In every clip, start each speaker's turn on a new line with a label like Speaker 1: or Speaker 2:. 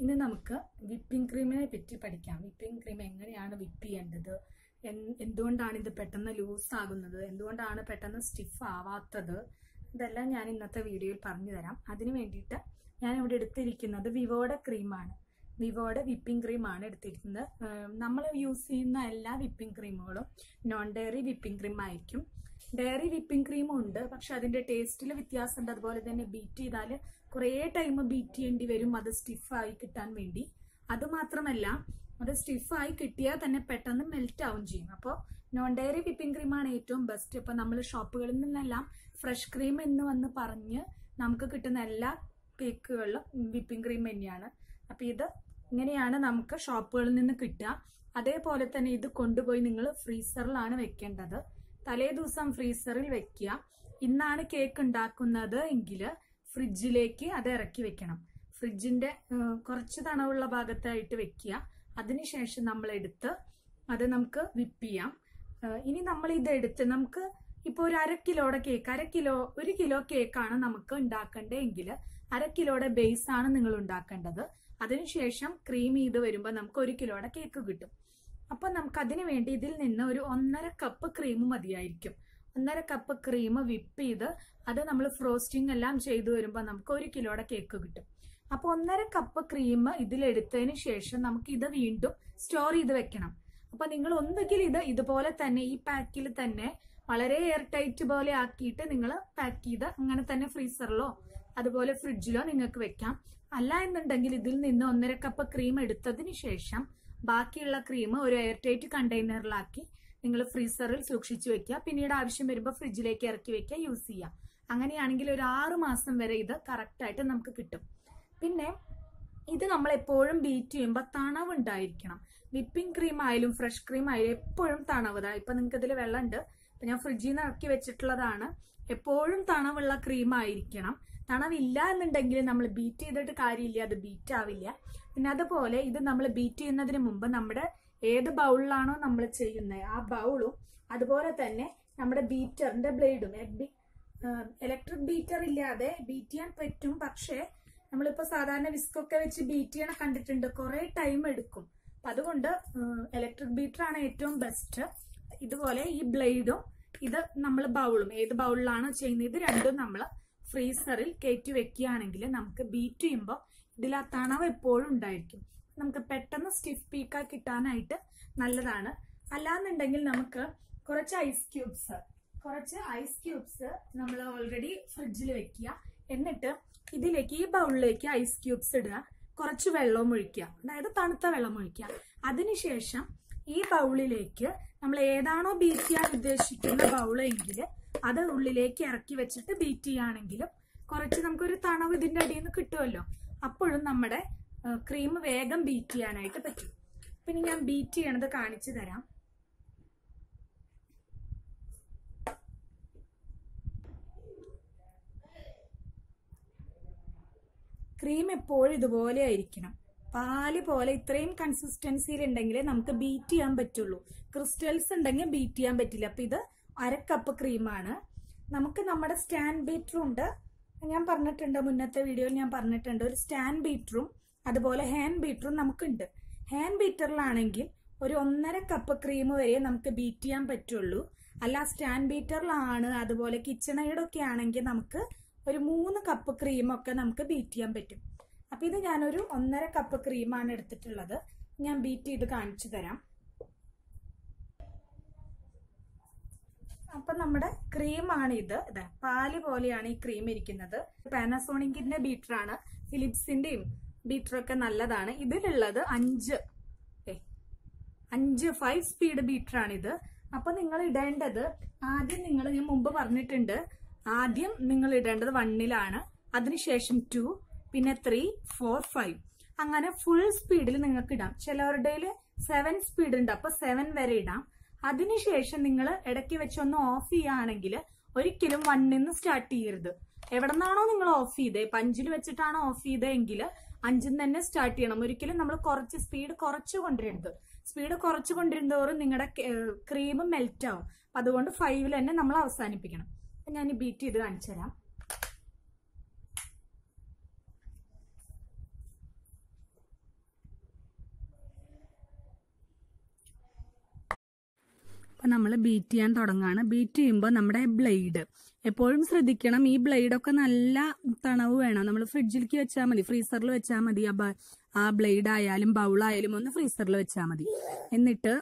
Speaker 1: ഇന്ന് നമുക്ക് വിപ്പിംഗ് ക്രീമിനെ പറ്റി പഠിക്കാം. വിപ്പിംഗ് ക്രീം എങ്ങനെയാണ് വിപ്പ് ചെയ്യേണ്ടത്, എന്തുകൊണ്ടാണ് ഇത് പെട്ടെന്ന് ലൂസ് ആകുന്നത്, എന്തുകൊണ്ടാണ് പെട്ടെന്ന് സ്റ്റിഫ് ആവാത്തത്, ഇതെല്ലാം ഞാൻ ഇന്നത്തെ വീഡിയോയിൽ പറഞ്ഞു തരാം. അതിന് വേണ്ടിയിട്ട് ഞാൻ ഇവിടെ എടുത്തിരിക്കുന്നത് വിവോയുടെ ക്രീമാണ്. വിവോയുടെ വിപ്പിംഗ് ക്രീമാണ് എടുത്തിരിക്കുന്നത്. നമ്മൾ യൂസ് ചെയ്യുന്ന എല്ലാ whipping ക്രീമുകളും non diary whipping cream ആയിരിക്കും. ഡയറി വിപ്പിംഗ് ക്രീമും ഉണ്ട്, പക്ഷെ അതിന്റെ ടേസ്റ്റിൽ വ്യത്യാസമുണ്ട്. അതുപോലെ തന്നെ ബീറ്റ് ചെയ്താൽ കുറേ ടൈം ബീറ്റ് ചെയ്യേണ്ടി വരും അത് സ്റ്റിഫായി കിട്ടാൻ വേണ്ടി. അതുമാത്രമല്ല, അത് സ്റ്റിഫായി കിട്ടിയാൽ തന്നെ പെട്ടെന്ന് മെൽറ്റ് ആവും ചെയ്യും. അപ്പോൾ നോൺ ഡയറി വിപ്പിംഗ് ക്രീമാണ് ഏറ്റവും ബെസ്റ്റ്. ഇപ്പൊ നമ്മൾ ഷോപ്പുകളിൽ നിന്നെല്ലാം ഫ്രഷ് ക്രീം എന്ന് വന്ന് പറഞ്ഞ് നമുക്ക് കിട്ടുന്ന എല്ലാ കേക്കുകളിലും വിപ്പിംഗ് ക്രീം തന്നെയാണ്. അപ്പൊ ഇത് ഇങ്ങനെയാണ് നമുക്ക് ഷോപ്പുകളിൽ നിന്ന് കിട്ടുക. അതേപോലെ തന്നെ ഇത് കൊണ്ടുപോയി നിങ്ങൾ ഫ്രീസറിലാണ് വെക്കേണ്ടത്. തലേ ദിവസം ഫ്രീസറിൽ വെക്കുക. ഇന്നാണ് കേക്ക് ഉണ്ടാക്കുന്നത് എങ്കിൽ ഫ്രിഡ്ജിലേക്ക് അത് ഇറക്കി വെക്കണം. ഫ്രിഡ്ജിന്റെ കുറച്ച് തണവുള്ള ഭാഗത്തായിട്ട് വെക്കുക. അതിനുശേഷം നമ്മൾ എടുത്ത് അത് നമുക്ക് വിപ്പ് ചെയ്യാം. ഇനി നമ്മൾ ഇത് എടുത്ത് നമുക്ക് ഇപ്പൊ ഒരു 1/2 കിലോയുടെ കേക്ക്, 1 കിലോ കേക്കാണ് നമുക്ക് ഉണ്ടാക്കേണ്ടതെങ്കിൽ 1/2 കിലോയുടെ ബേസ് ആണ് നിങ്ങൾ ഉണ്ടാക്കേണ്ടത്. അതിനുശേഷം ക്രീം ചെയ്ത് വരുമ്പോൾ നമുക്ക് 1 കിലോയുടെ കേക്ക് കിട്ടും. അപ്പൊ നമുക്ക് അതിനു വേണ്ടി ഇതിൽ നിന്ന് ഒരു 1.5 കപ്പ് ക്രീം മതിയായിരിക്കും. 1.5 കപ്പ് ക്രീം വിപ്പ് ചെയ്ത് അത് നമ്മൾ ഫ്രോസ്റ്റിംഗ് എല്ലാം ചെയ്തു വരുമ്പോൾ നമുക്ക് 1 കിലോയുടെ കേക്ക് കിട്ടും. അപ്പൊ 1.5 കപ്പ് ക്രീം ഇതിലെടുത്തതിന് ശേഷം നമുക്ക് ഇത് വീണ്ടും സ്റ്റോർ ചെയ്ത് വെക്കണം. അപ്പൊ നിങ്ങൾ ഒന്നുകിൽ ഇത് ഇതുപോലെ തന്നെ ഈ പാക്കിൽ തന്നെ വളരെ എയർ ടൈറ്റ് പോലെ ആക്കിയിട്ട് നിങ്ങൾ പാക്ക് ചെയ്ത് അങ്ങനെ തന്നെ ഫ്രീസറിലോ അതുപോലെ ഫ്രിഡ്ജിലോ നിങ്ങൾക്ക് വെക്കാം. അല്ല എന്നുണ്ടെങ്കിൽ ഇതിൽ നിന്ന് 1.5 കപ്പ് ക്രീം എടുത്തതിന് ശേഷം ബാക്കിയുള്ള ക്രീം ഒരു എയർ ടൈറ്റ് കണ്ടെയ്നറിലാക്കി നിങ്ങൾ ഫ്രീസറിൽ സൂക്ഷിച്ചു വെക്കുക. പിന്നീട് ആവശ്യം വരുമ്പോൾ ഫ്രിഡ്ജിലേക്ക് ഇറക്കി വെക്കുക, യൂസ് ചെയ്യാം. അങ്ങനെയാണെങ്കിൽ ഒരു 6 മാസം വരെ ഇത് കറക്റ്റായിട്ട് നമുക്ക് കിട്ടും. പിന്നെ ഇത് നമ്മൾ എപ്പോഴും ബീറ്റ് ചെയ്യുമ്പോൾ തണവ് ഉണ്ടായിരിക്കണം. വിപ്പിംഗ് ക്രീം ആയാലും ഫ്രഷ് ക്രീം ആയാലും എപ്പോഴും തണവ്. ഇപ്പൊ നിങ്ങൾക്ക് ഇതിൽ വെള്ളമുണ്ട്, ഇപ്പൊ ഞാൻ ഫ്രിഡ്ജിൽ നിന്ന് ഇറക്കി വെച്ചിട്ടുള്ളതാണ്. എപ്പോഴും തണവുള്ള ക്രീം ആയിരിക്കണം. തണവില്ല എന്നുണ്ടെങ്കിൽ നമ്മൾ ബീറ്റ് ചെയ്തിട്ട് കാര്യമില്ല, അത് ബീറ്റ് ആവില്ല. പിന്നെ അതുപോലെ ഇത് നമ്മൾ ബീറ്റ് ചെയ്യുന്നതിന് മുമ്പ് നമ്മുടെ ഏത് ബൗളിലാണോ നമ്മൾ ചെയ്യുന്നത് ആ ബൗളും അതുപോലെ തന്നെ നമ്മുടെ ബീറ്ററിന്റെ ബ്ലേഡും, ഇലക്ട്രിക് ബീറ്റർ ഇല്ലാതെ ബീറ്റ് ചെയ്യാൻ പറ്റും. പക്ഷേ നമ്മളിപ്പോ സാധാരണ വിസ്കൊക്കെ വെച്ച് ബീറ്റ് ചെയ്യണ കണ്ടിട്ടുണ്ട്, കുറെ ടൈം എടുക്കും. അപ്പൊ അതുകൊണ്ട് ഇലക്ട്രിക് ബീറ്റർ ആണ് ഏറ്റവും ബെസ്റ്റ്. ഇതുപോലെ ഈ ബ്ലേഡും ഇത് നമ്മൾ ബൗളും, ഏത് ബൗളിലാണോ ചെയ്യുന്നത്, ഇത് രണ്ടും നമ്മൾ ഫ്രീസറിൽ കയറ്റി വെക്കുകയാണെങ്കിൽ നമുക്ക് ബീറ്റ് ചെയ്യുമ്പോൾ ഇതിൽ ആ തണവ് എപ്പോഴും ഉണ്ടായിരിക്കും. നമുക്ക് പെട്ടെന്ന് സ്റ്റിഫ് പീക്കാ കിട്ടാനായിട്ട് നല്ലതാണ്. അല്ലാന്നുണ്ടെങ്കിൽ നമുക്ക് കുറച്ച് ഐസ് ക്യൂബ്സ് നമ്മൾ ഓൾറെഡി ഫ്രിഡ്ജിൽ വെക്കുക. എന്നിട്ട് ഇതിലേക്ക് ഈ ബൗളിലേക്ക് ഐസ് ക്യൂബ്സ് ഇടുക, കുറച്ച് വെള്ളവും ഒഴിക്കുക, അതായത് തണുത്ത വെള്ളം ഒഴിക്കുക. അതിനുശേഷം ഈ ബൗളിലേക്ക് നമ്മൾ ഏതാണോ ബീറ്റ് ചെയ്യാൻ ഉദ്ദേശിക്കുന്ന ബൗളെങ്കിൽ അത് ഉള്ളിലേക്ക് ഇറക്കി വെച്ചിട്ട് ബീറ്റ് ചെയ്യുകയാണെങ്കിലും കുറച്ച് നമുക്കൊരു തണവ് ഇതിന്റെ അടിയിൽ നിന്ന് കിട്ടുമല്ലോ. അപ്പോഴും നമ്മുടെ ക്രീം വേഗം ബീറ്റ് ചെയ്യാനായിട്ട് പറ്റും. പിന്നെ ഞാൻ ബീറ്റ് ചെയ്യണത് കാണിച്ചു തരാം. ക്രീം എപ്പോഴും ഇതുപോലെ ആയിരിക്കണം, പാല് പോലെ ഇത്രയും കൺസിസ്റ്റൻസിയിൽ ഉണ്ടെങ്കിലേ നമുക്ക് ബീറ്റ് ചെയ്യാൻ പറ്റുള്ളൂ. ക്രിസ്റ്റൽസ് ഉണ്ടെങ്കിൽ ബീറ്റ് ചെയ്യാൻ പറ്റില്ല. അപ്പൊ ഇത് 1/2 കപ്പ് ക്രീമാണ്. നമുക്ക് നമ്മുടെ സ്റ്റാൻഡ് ബീറ്ററും ഉണ്ട്, ഞാൻ പറഞ്ഞിട്ടുണ്ട് മുന്നത്തെ വീഡിയോയിൽ ഞാൻ പറഞ്ഞിട്ടുണ്ട്. ഒരു സ്റ്റാൻഡ് ബീറ്ററും അതുപോലെ ഹാൻഡ് ബീറ്ററും നമുക്കുണ്ട്. ഹാൻഡ് ബീറ്ററിലാണെങ്കിൽ ഒരു 1.5 കപ്പ് ക്രീം വരെ നമുക്ക് ബീറ്റ് ചെയ്യാൻ പറ്റുള്ളൂ. അല്ല സ്റ്റാൻഡ് ബീറ്ററിലാണ് അതുപോലെ കിച്ചൺ എയ്ഡൊക്കെ ആണെങ്കിൽ നമുക്ക് ഒരു 3 കപ്പ് ക്രീമൊക്കെ നമുക്ക് ബീറ്റ് ചെയ്യാൻ പറ്റും. അപ്പൊ ഇത് ഞാനൊരു 1.5 കപ്പ് ക്രീമാണ് എടുത്തിട്ടുള്ളത്. ഞാൻ ബീറ്റ് ചെയ്ത് കാണിച്ചു തരാം. അപ്പൊ നമ്മുടെ ക്രീമാണ് ഇത്. പാല് പോലെയാണ് ഈ ക്രീം ഇരിക്കുന്നത്. പാനസോണിക്കിന്റെ ബീറ്ററാണ്, ഫിലിപ്സിന്റെയും ബീറ്ററൊക്കെ നല്ലതാണ്. ഇതിലുള്ളത് 5 സ്പീഡ് ബീറ്ററാണിത്. അപ്പൊ നിങ്ങൾ ഇടേണ്ടത് ആദ്യം ഞാൻ മുമ്പ് പറഞ്ഞിട്ടുണ്ട്, ആദ്യം നിങ്ങൾ ഇടേണ്ടത് 1ലാണ്, അതിനുശേഷം 2, പിന്നെ 3, 4, 5 അങ്ങനെ ഫുൾ സ്പീഡിൽ നിങ്ങൾക്ക് ഇടാം. ചിലവരുടെ 7 സ്പീഡ് ഉണ്ട്, അപ്പൊ 7 വരെ ഇടാം. അതിനുശേഷം നിങ്ങൾ ഇടയ്ക്ക് വെച്ചൊന്ന് ഓഫ് ചെയ്യുകയാണെങ്കിൽ ഒരിക്കലും 1ന്ന് സ്റ്റാർട്ട് ചെയ്യരുത്. എവിടെ നിന്നാണോ നിങ്ങൾ ഓഫ് ചെയ്തേ, 5ൽ വെച്ചിട്ടാണോ ഓഫ് ചെയ്തെങ്കിൽ 5ന്ന് തന്നെ സ്റ്റാർട്ട് ചെയ്യണം. ഒരിക്കലും നമ്മൾ സ്പീഡ് കുറച്ച് കൊണ്ടുവരരുത്. സ്പീഡ് കുറച്ച് കൊണ്ടിരുന്നതോറും നിങ്ങളുടെ ക്രീം മെൽറ്റ് ആവും. അതുകൊണ്ട് 5ൽ തന്നെ നമ്മൾ അവസാനിപ്പിക്കണം. ഞാൻ ബീറ്റ് ചെയ്ത് കാണിച്ചു തരാം. അപ്പം നമ്മൾ ബീറ്റ് ചെയ്യാൻ തുടങ്ങുകയാണ്. ബീറ്റ് ചെയ്യുമ്പോൾ നമ്മുടെ ബ്ലേഡ് എപ്പോഴും ശ്രദ്ധിക്കണം, ഈ ബ്ലേഡൊക്കെ നല്ല തണവ് വേണം. നമ്മൾ ഫ്രിഡ്ജിലേക്ക് വെച്ചാൽ മതി, ഫ്രീസറിൽ വെച്ചാൽ മതി. ആ ബ്ലേഡ് ആയാലും ബൗളായാലും ഒന്ന് ഫ്രീസറിൽ വെച്ചാൽ മതി. എന്നിട്ട്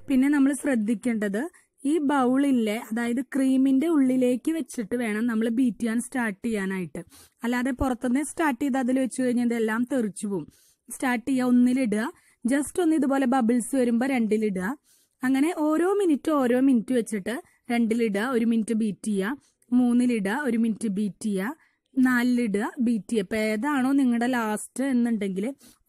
Speaker 1: പിന്നെ നമ്മൾ ശ്രദ്ധിക്കേണ്ടത് ഈ ബൗളിലെ, അതായത് ക്രീമിന്റെ ഉള്ളിലേക്ക് വെച്ചിട്ട് വേണം നമ്മൾ ബീറ്റ് ചെയ്യാൻ സ്റ്റാർട്ട് ചെയ്യാനായിട്ട്. അല്ലാതെ പുറത്തുനിന്ന് സ്റ്റാർട്ട് ചെയ്ത് അതിൽ വെച്ച് കഴിഞ്ഞാൽ ഇതെല്ലാം തെറിച്ചു പോകും. സ്റ്റാർട്ട് ചെയ്യുക, ഒന്നിലിടുക, ജസ്റ്റ് ഒന്ന് ഇതുപോലെ ബബിൾസ് വരുമ്പോൾ 2-ലിടുക. അങ്ങനെ ഓരോ മിനിറ്റ് വെച്ചിട്ട് 2-ലിടുക, 1 മിനിറ്റ് ബീറ്റ് ചെയ്യുക, 3-ലിടുക, 1 മിനിറ്റ് ബീറ്റ് ചെയ്യുക, 4-ലിടുക, ബീറ്റ് ചെയ്യുക. ഇപ്പം ഏതാണോ നിങ്ങളുടെ ലാസ്റ്റ് എന്നുണ്ടെങ്കിൽ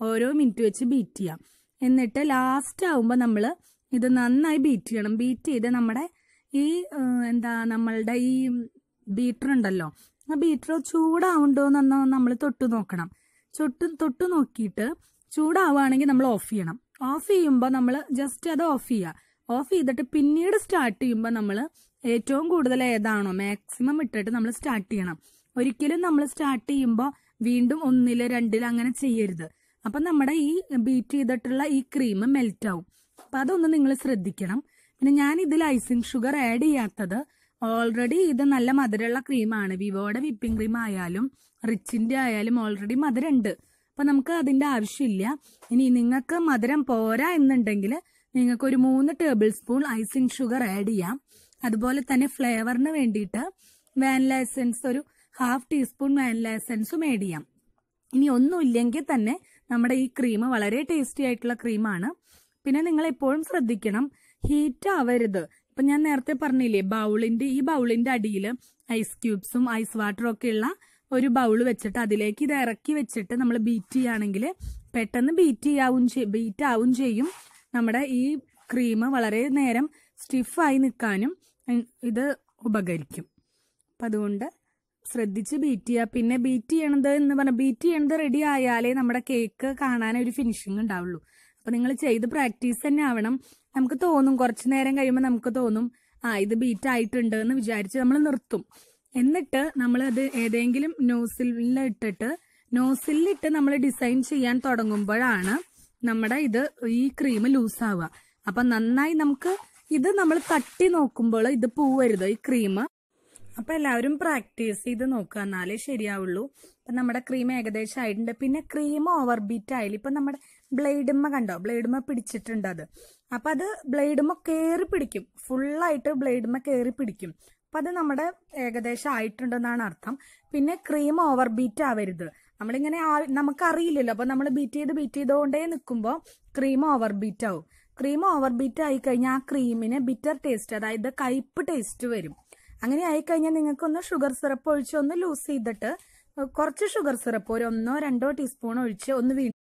Speaker 1: ഓരോ മിനിറ്റ് വെച്ച് ബീറ്റ് ചെയ്യാം. എന്നിട്ട് ലാസ്റ്റ് ആവുമ്പോൾ നമ്മൾ ഇത് നന്നായി ബീറ്റ് ചെയ്യണം. ബീറ്റ് ചെയ്ത് നമ്മുടെ ഈ നമ്മളുടെ ഈ ബീറ്റർ ഉണ്ടല്ലോ, ആ ബീറ്റർ ചൂടാവുണ്ടോ എന്ന് നമ്മൾ തൊട്ട് നോക്കണം. തൊട്ട് നോക്കിയിട്ട് ചൂടാവുകയാണെങ്കിൽ നമ്മൾ ഓഫ് ചെയ്യണം. ഓഫ് ചെയ്യുമ്പോൾ നമ്മൾ ജസ്റ്റ് അത് ഓഫ് ചെയ്യുക. ഓഫ് ചെയ്തിട്ട് പിന്നീട് സ്റ്റാർട്ട് ചെയ്യുമ്പോൾ നമ്മൾ ഏറ്റവും കൂടുതൽ ഏതാണോ മാക്സിമം ഇട്ടിട്ട് നമ്മൾ സ്റ്റാർട്ട് ചെയ്യണം. ഒരിക്കലും നമ്മൾ സ്റ്റാർട്ട് ചെയ്യുമ്പോൾ വീണ്ടും 1-ൽ 2-ൽ അങ്ങനെ ചെയ്യരുത്. അപ്പം നമ്മുടെ ഈ ബീറ്റ് ചെയ്തിട്ടുള്ള ഈ ക്രീം മെൽറ്റ് ആവും. അപ്പം അതൊന്ന് നിങ്ങൾ ശ്രദ്ധിക്കണം. പിന്നെ ഞാൻ ഇതിൽ ഐസിങ് ഷുഗർ ആഡ് ചെയ്യാത്തത്, ഓൾറെഡി ഇത് നല്ല മധുരമുള്ള ക്രീമാണ്. വിവോയുടെ വിപ്പിംഗ് ക്രീം ആയാലും റിച്ചിന്റെ ആയാലും ഓൾറെഡി മധുരം ഉണ്ട്. അപ്പം നമുക്ക് അതിന്റെ ആവശ്യമില്ല. ഇനി നിങ്ങൾക്ക് മധുരം പോരാ എന്നുണ്ടെങ്കിൽ നിങ്ങൾക്ക് ഒരു 3 table spoon icing sugar add ചെയ്യാം. അതുപോലെ തന്നെ ഫ്ലേവറിന് വേണ്ടിയിട്ട് വാനില എസൻസ് ഒരു 1/2 ടീസ്പൂൺ വാനില എസൻസും ആഡ് ചെയ്യാം. ഇനി ഒന്നുമില്ലെങ്കിൽ തന്നെ നമ്മുടെ ഈ ക്രീം വളരെ ടേസ്റ്റി ആയിട്ടുള്ള ക്രീമാണ്. പിന്നെ നിങ്ങൾ എപ്പോഴും ശ്രദ്ധിക്കണം, ഹീറ്റ് ആവരുത്. ഇപ്പൊ ഞാൻ നേരത്തെ പറഞ്ഞില്ലേ, ഈ ബൗളിന്റെ അടിയിൽ ഐസ് ക്യൂബ്സും ഐസ് വാട്ടറും ഒക്കെ ഉള്ള ഒരു ബൗൾ വെച്ചിട്ട് അതിലേക്ക് ഇത് ഇറക്കി വെച്ചിട്ട് നമ്മൾ ബീറ്റ് ചെയ്യുകയാണെങ്കിൽ പെട്ടെന്ന് ബീറ്റ് ആവും ചെയ്യും. നമ്മുടെ ഈ ക്രീം വളരെ നേരം സ്റ്റിഫായി നിൽക്കാനും ഇത് ഉപകരിക്കും. അപ്പം അതുകൊണ്ട് ശ്രദ്ധിച്ച് ബീറ്റ് ചെയ്യുക. പിന്നെ ബീറ്റ് ചെയ്യണത് റെഡി ആയാലേ നമ്മുടെ കേക്ക് കാണാൻ ഒരു ഫിനിഷിങ് ഉണ്ടാവുള്ളൂ. അപ്പൊ നിങ്ങൾ ചെയ്ത് പ്രാക്ടീസ് തന്നെ ആവണം. നമുക്ക് തോന്നും, കുറച്ചു നേരം കഴിയുമ്പോൾ നമുക്ക് തോന്നും ഇത് ബീറ്റ് ആയിട്ടുണ്ട് എന്ന് വിചാരിച്ച് നമ്മൾ നിർത്തും. എന്നിട്ട് നമ്മൾ അത് ഏതെങ്കിലും നോസിലിട്ട് നമ്മൾ ഡിസൈൻ ചെയ്യാൻ തുടങ്ങുമ്പോഴാണ് നമ്മുടെ ഈ ക്രീം ലൂസ് ആവുക. അപ്പൊ നന്നായി ഇത് നമ്മൾ തട്ടി നോക്കുമ്പോൾ ഇത് പോവരുത് ഈ ക്രീം. അപ്പൊ എല്ലാവരും പ്രാക്ടീസ് ചെയ്ത് നോക്കുക, എന്നാലേ ശരിയാവുള്ളൂ. അപ്പൊ നമ്മുടെ ക്രീം ഏകദേശം ആയിട്ടുണ്ട്. പിന്നെ ക്രീം ഓവർ ബീറ്റ് ആയാലും ഇപ്പൊ നമ്മുടെ ബ്ലേഡുമ്മ പിടിച്ചിട്ടുണ്ട് അത്. അപ്പൊ അത് ബ്ലേഡുമ്മ കയറി പിടിക്കും, ഫുള്ളായിട്ട് ബ്ലേഡുമ്മ കയറി പിടിക്കും. അപ്പൊ അത് നമ്മുടെ ഏകദേശം ആയിട്ടുണ്ടെന്നാണ് അർത്ഥം. പിന്നെ ക്രീം ഓവർ ബീറ്റ് ആവരുത്. നമ്മളിങ്ങനെ നമുക്കറിയില്ലല്ലോ. അപ്പൊ നമ്മൾ ബീറ്റ് ചെയ്തുകൊണ്ടേ നിൽക്കുമ്പോൾ ക്രീം ഓവർ ബീറ്റ് ആവും. ക്രീം ഓവർ ബീറ്റ് ആയി കഴിഞ്ഞാൽ ആ ക്രീമിന് ബിറ്റർ ടേസ്റ്റ്, അതായത് കയ്പ് ടേസ്റ്റ് വരും. അങ്ങനെ ആയിക്കഴിഞ്ഞാൽ നിങ്ങൾക്കൊന്ന് ഷുഗർ സിറപ്പ് ഒഴിച്ച് ഒന്ന് ലൂസ് ചെയ്തിട്ട് കുറച്ച് ഷുഗർ സിറപ്പ് ഒരു 1-2 ടീസ്പൂൺ ഒഴിച്ച് ഒന്ന് വീണ്ടും.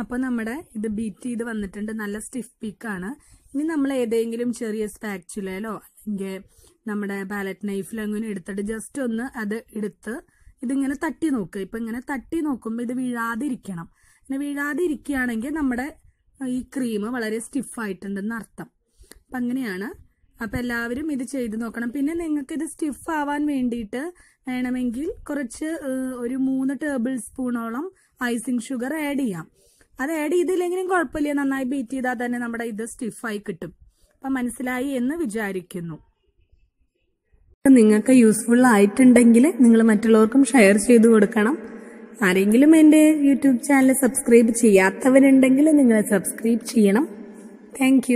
Speaker 1: അപ്പൊ നമ്മുടെ ഇത് ബീറ്റ് ചെയ്ത് വന്നിട്ടുണ്ട്, നല്ല സ്റ്റിഫ് പീക്കാണ്. ഇനി നമ്മൾ ഏതെങ്കിലും ചെറിയ സ്പാച്ചുലയിലോ അല്ലെങ്കിൽ നമ്മുടെ പാലറ്റ് നൈഫിലോ അങ്ങനെ എടുത്തിട്ട് ജസ്റ്റ് ഒന്ന് അത് എടുത്ത് ഇതിങ്ങനെ തട്ടി നോക്കുക. ഇപ്പൊ ഇങ്ങനെ തട്ടി നോക്കുമ്പോൾ ഇത് വീഴാതിരിക്കണം. ഇങ്ങനെ വീഴാതിരിക്കുകയാണെങ്കിൽ നമ്മുടെ ഈ ക്രീം വളരെ സ്റ്റിഫായിട്ടുണ്ടെന്ന് അർത്ഥം. അപ്പൊ അങ്ങനെയാണ്. അപ്പൊ എല്ലാവരും ഇത് ചെയ്ത് നോക്കണം. പിന്നെ നിങ്ങൾക്ക് ഇത് സ്റ്റിഫ് ആവാൻ വേണ്ടിയിട്ട് വേണമെങ്കിൽ കുറച്ച് ഒരു 3 ടേബിൾ സ്പൂണോളം ഐസിങ് ഷുഗർ ആഡ് ചെയ്യാം. അത് ആഡ് ചെയ്തില്ലെങ്കിലും കുഴപ്പമില്ല, നന്നായി ബീറ്റ് ചെയ്താൽ തന്നെ നമ്മുടെ ഇത് സ്റ്റിഫായി കിട്ടും. അപ്പൊ മനസ്സിലായി എന്ന് വിചാരിക്കുന്നു. നിങ്ങൾക്ക് യൂസ്ഫുൾ ആയിട്ടുണ്ടെങ്കിൽ നിങ്ങൾ മറ്റുള്ളവർക്കും ഷെയർ ചെയ്ത് കൊടുക്കണം. ആരെങ്കിലും എൻ്റെ യൂട്യൂബ് ചാനൽ സബ്സ്ക്രൈബ് ചെയ്യാത്തവരുണ്ടെങ്കിൽ നിങ്ങൾ സബ്സ്ക്രൈബ് ചെയ്യണം. താങ്ക്